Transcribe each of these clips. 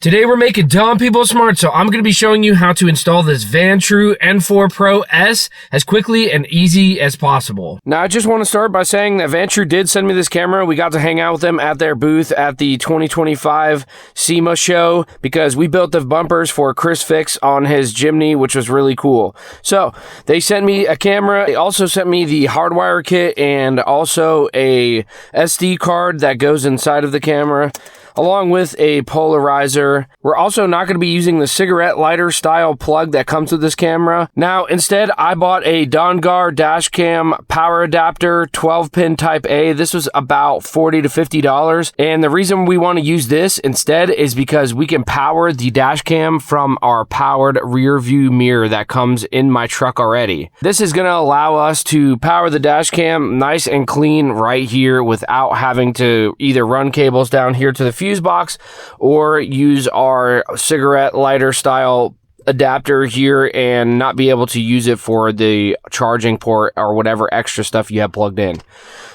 Today we're making dumb people smart, so I'm going to be showing you how to install this VanTrue N4 Pro S as quickly and easy as possible. Now I just want to start by saying that VanTrue did send me this camera. We got to hang out with them at their booth at the 2025 SEMA show because we built the bumpers for Chris Fix on his Jimny, which was really cool. So they sent me a camera. They also sent me the hardwire kit and also a SD card that goes inside of the camera, along with a polarizer. We're also not going to be using the cigarette lighter style plug that comes with this camera. Now, instead, I bought a Dongar dash cam power adapter 12-pin type A. This was about $40 to $50. And the reason we want to use this instead is because we can power the dash cam from our powered rear view mirror that comes in my truck already. This is going to allow us to power the dash cam nice and clean right here without having to either run cables down here to the fuse box or use our cigarette lighter style adapter here and not be able to use it for the charging port or whatever extra stuff you have plugged in.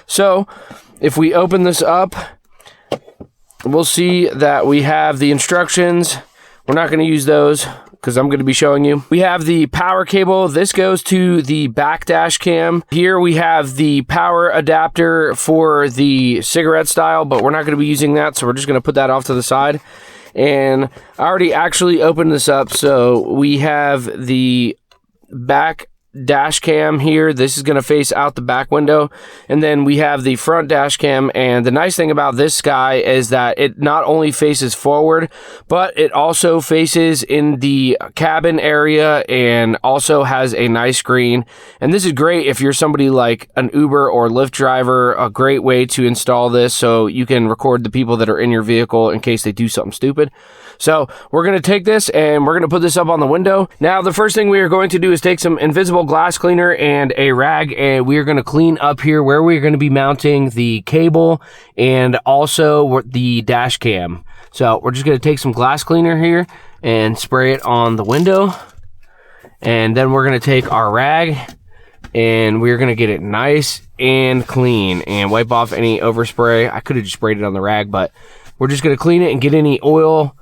So if we open this up, we'll see that we have the instructions. We're not going to use those because I'm going to be showing you. We have the power cable. This goes to the back dash cam. Here we have the power adapter for the cigarette style, but we're not going to be using that, so we're just going to put that off to the side. And I already actually opened this up, so we have the back dash cam here. This is going to face out the back window, and then we have the front dash cam. And the nice thing about this guy is that it not only faces forward, but it also faces in the cabin area and also has a nice screen. And this is great if you're somebody like an Uber or Lyft driver. A great way to install this so you can record the people that are in your vehicle in case they do something stupid. So we're going to take this and we're going to put this up on the window. Now, the first thing we are going to do is take some invisible glass cleaner and a rag, and we are going to clean up here where we're going to be mounting the cable and also the dash cam. So we're just going to take some glass cleaner here and spray it on the window. And then we're going to take our rag and we're going to get it nice and clean and wipe off any overspray. I could have just sprayed it on the rag, but we're just going to clean it and get any oil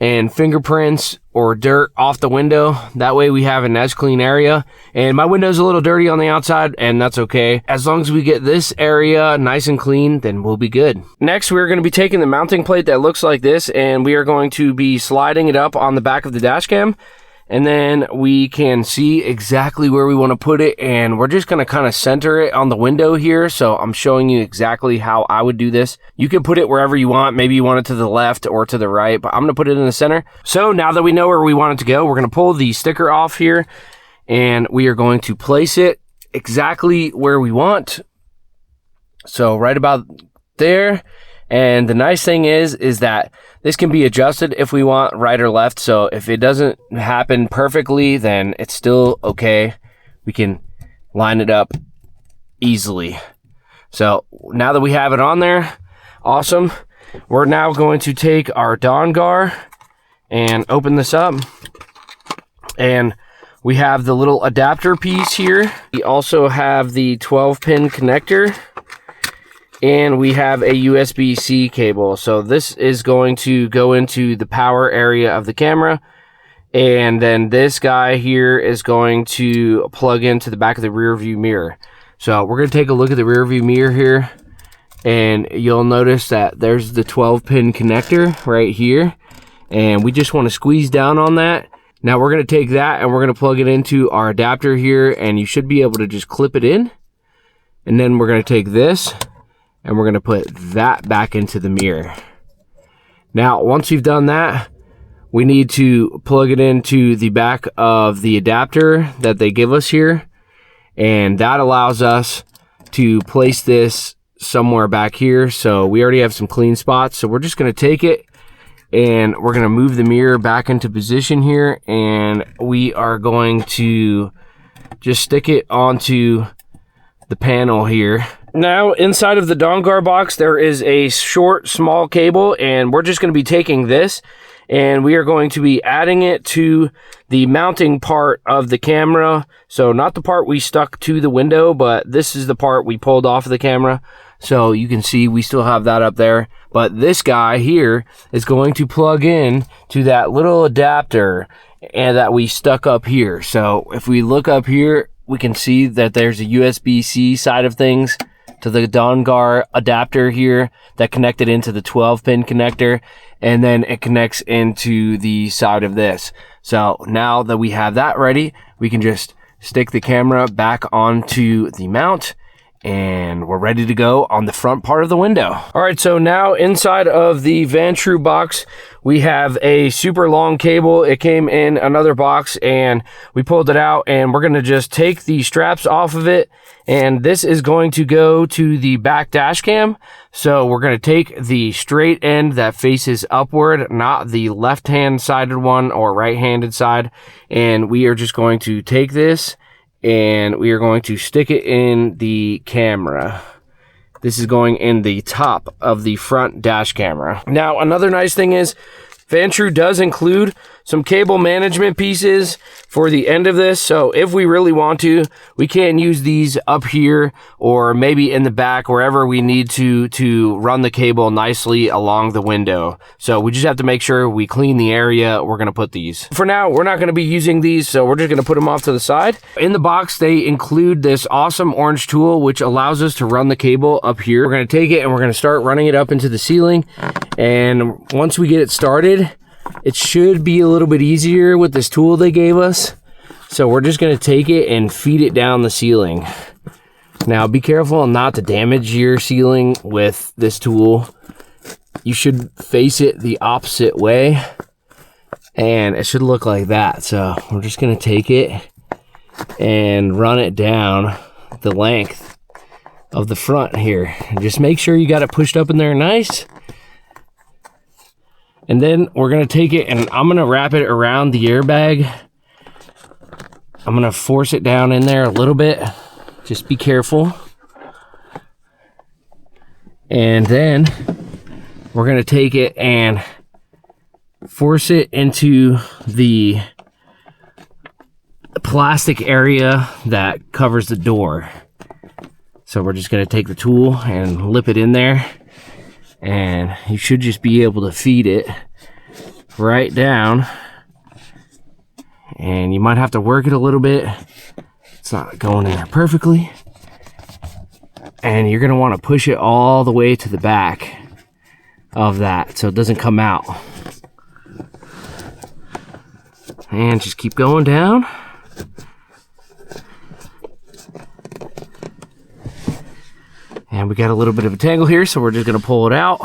and fingerprints or dirt off the window. That way we have a nice clean area. And my window's a little dirty on the outside, and that's okay. As long as we get this area nice and clean, then we'll be good. Next, we're going to be taking the mounting plate that looks like this, and we are going to be sliding it up on the back of the dash cam. And then we can see exactly where we want to put it, and we're just going to kind of center it on the window here. So I'm showing you exactly how I would do this. You can put it wherever you want. Maybe you want it to the left or to the right, but I'm going to put it in the center. So now that we know where we want it to go, we're going to pull the sticker off here, and we are going to place it exactly where we want. So right about there. And the nice thing is that this can be adjusted if we want right or left. So if it doesn't happen perfectly, then it's still okay. We can line it up easily. So now that we have it on there, awesome. We're now going to take our Dongar and open this up. And we have the little adapter piece here. We also have the 12-pin connector. And we have a USB-C cable. So this is going to go into the power area of the camera. And then this guy here is going to plug into the back of the rear view mirror. So we're going to take a look at the rear view mirror here. And you'll notice that there's the 12-pin connector right here. And we just want to squeeze down on that. Now we're going to take that and we're going to plug it into our adapter here. And you should be able to just clip it in. And then we're going to take this and we're going to put that back into the mirror. Now, once we've done that, we need to plug it into the back of the adapter that they give us here. And that allows us to place this somewhere back here. So we already have some clean spots. So we're just going to take it and we're going to move the mirror back into position here. And we are going to just stick it onto the panel here. Now, inside of the Dongar box, there is a short, small cable, and we're just going to be taking this, and we are going to be adding it to the mounting part of the camera. So not the part we stuck to the window, but this is the part we pulled off of the camera. So you can see we still have that up there. But this guy here is going to plug in to that little adapter and that we stuck up here. So if we look up here, we can see that there's a USB-C side of things to the dongar adapter here that connected into the 12-pin connector, and then it connects into the side of this. So now that we have that ready, we can just stick the camera back onto the mount, and we're ready to go on the front part of the window. All right, so now inside of the VanTrue box, we have a super long cable. It came in another box and we pulled it out, and we're gonna just take the straps off of it, and this is going to go to the back dash cam. So we're gonna take the straight end that faces upward, not the left-hand sided one or right-handed side, and we are just going to take this and we are going to stick it in the camera. This is going in the top of the front dash camera. Now, another nice thing is VanTrue does include some cable management pieces for the end of this. So if we really want to, we can use these up here or maybe in the back, wherever we need to run the cable nicely along the window. So we just have to make sure we clean the area we're gonna put these. For now, we're not gonna be using these, so we're just gonna put them off to the side. In the box, they include this awesome orange tool, which allows us to run the cable up here. We're gonna take it and we're gonna start running it up into the ceiling. And once we get it started, it should be a little bit easier with this tool they gave us. So we're just gonna take it and feed it down the ceiling. Now be careful not to damage your ceiling with this tool. You should face it the opposite way and it should look like that. So we're just gonna take it and run it down the length of the front here. And just make sure you got it pushed up in there nice. And then we're gonna take it and I'm gonna wrap it around the airbag. I'm gonna force it down in there a little bit. Just be careful. And then we're gonna take it and force it into the plastic area that covers the door. So we're just gonna take the tool and lip it in there, and you should just be able to feed it right down. And you might have to work it a little bit. It's not going in there perfectly. And you're gonna wanna push it all the way to the back of that so it doesn't come out. And just keep going down. And we got a little bit of a tangle here, so we're just gonna pull it out.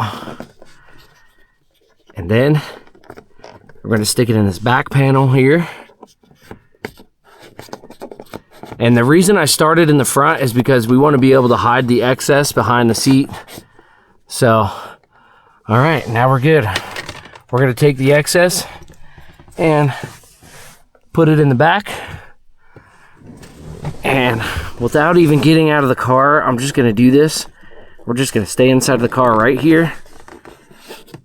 And then we're gonna stick it in this back panel here. And the reason I started in the front is because we want to be able to hide the excess behind the seat. So, all right, now we're good. We're gonna take the excess and put it in the back. And without even getting out of the car, I'm just gonna do this. We're just gonna stay inside the car right here.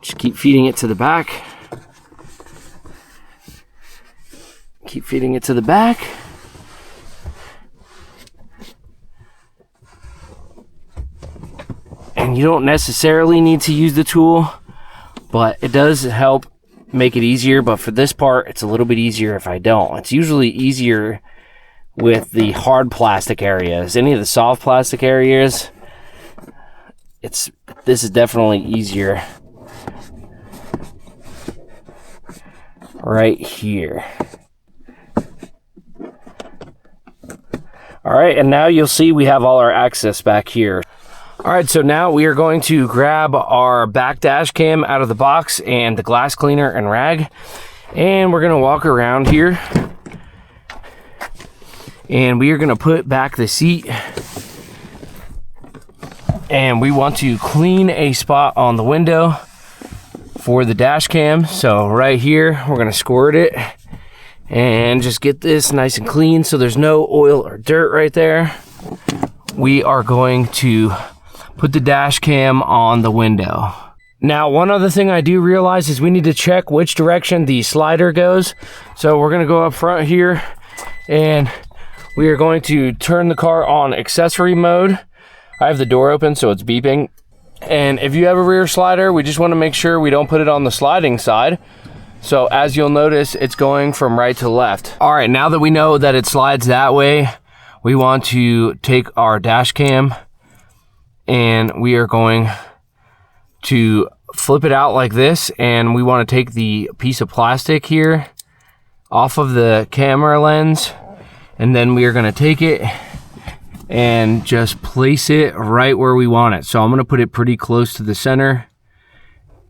Just keep feeding it to the back. Keep feeding it to the back. And you don't necessarily need to use the tool, but it does help make it easier. But for this part, it's a little bit easier if I don't. It's usually easier with the hard plastic areas. Any of the soft plastic areas, this is definitely easier right here. All right, and now you'll see we have all our access back here. All right, so now we are going to grab our back dash cam out of the box and the glass cleaner and rag, and we're gonna walk around here. And we are gonna put back the seat, and we want to clean a spot on the window for the dash cam. So right here, we're gonna squirt it and just get this nice and clean so there's no oil or dirt right there. We are going to put the dash cam on the window. Now, one other thing I do realize is we need to check which direction the slider goes. So we're gonna go up front here and we are going to turn the car on accessory mode I have the door open, so it's beeping. And if you have a rear slider, we just want to make sure we don't put it on the sliding side. So as you'll notice, it's going from right to left. All right, now that we know that it slides that way, we want to take our dash cam and we are going to flip it out like this, and we want to take the piece of plastic here off of the camera lens, and then we are going to take it and just place it right where we want it. So I'm going to put it pretty close to the center,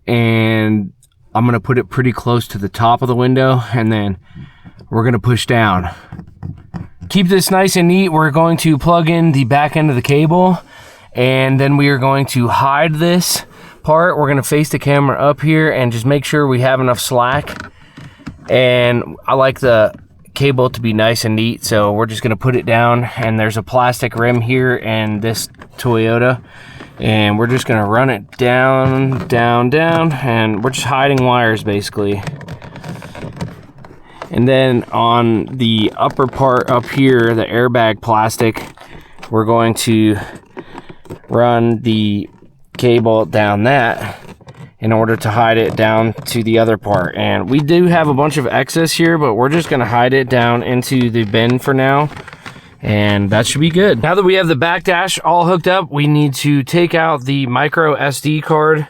and I'm going to put it pretty close to the top of the window, and then we're going to push down. Keep this nice and neat. We're going to plug in the back end of the cable, and then we are going to hide this part. We're going to face the camera up here and just make sure we have enough slack. And I like the cable to be nice and neat, so we're just going to put it down, and there's a plastic rim here in this Toyota, and we're just going to run it down, down, down, and we're just hiding wires basically. And then on the upper part up here, the airbag plastic, we're going to run the cable down that in order to hide it down to the other part. And we do have a bunch of excess here, but we're just going to hide it down into the bin for now, and that should be good. Now that we have the back dash all hooked up, we need to take out the micro SD card.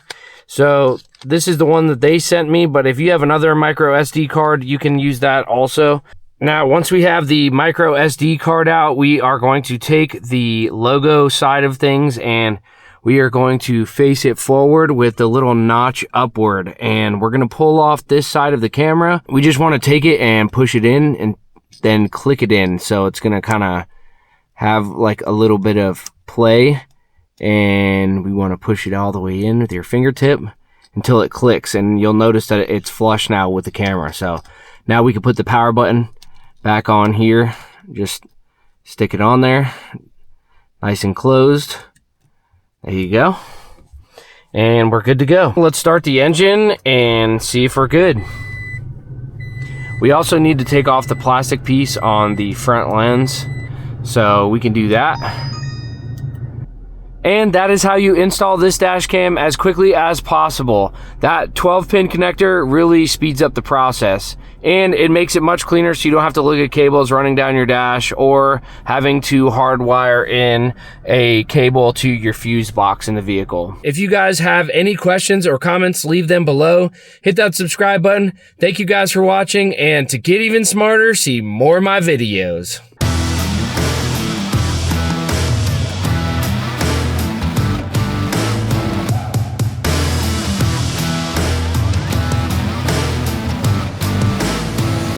So this is the one that they sent me, but if you have another micro SD card, you can use that also. Now, once we have the micro SD card out, we are going to take the logo side of things and we are going to face it forward with the little notch upward, and we're going to pull off this side of the camera. We just want to take it and push it in and then click it in. So it's going to kind of have like a little bit of play, and we want to push it all the way in with your fingertip until it clicks, and you'll notice that it's flush now with the camera. So now we can put the power button back on here. Just stick it on there, nice and closed. There you go. And we're good to go. Let's start the engine and see if we're good. We also need to take off the plastic piece on the front lens, so we can do that. And that is how you install this dash cam as quickly as possible. That 12-pin connector really speeds up the process, and it makes it much cleaner, so you don't have to look at cables running down your dash or having to hardwire in a cable to your fuse box in the vehicle. If you guys have any questions or comments, leave them below. Hit that subscribe button. Thank you guys for watching, and to get even smarter, see more of my videos.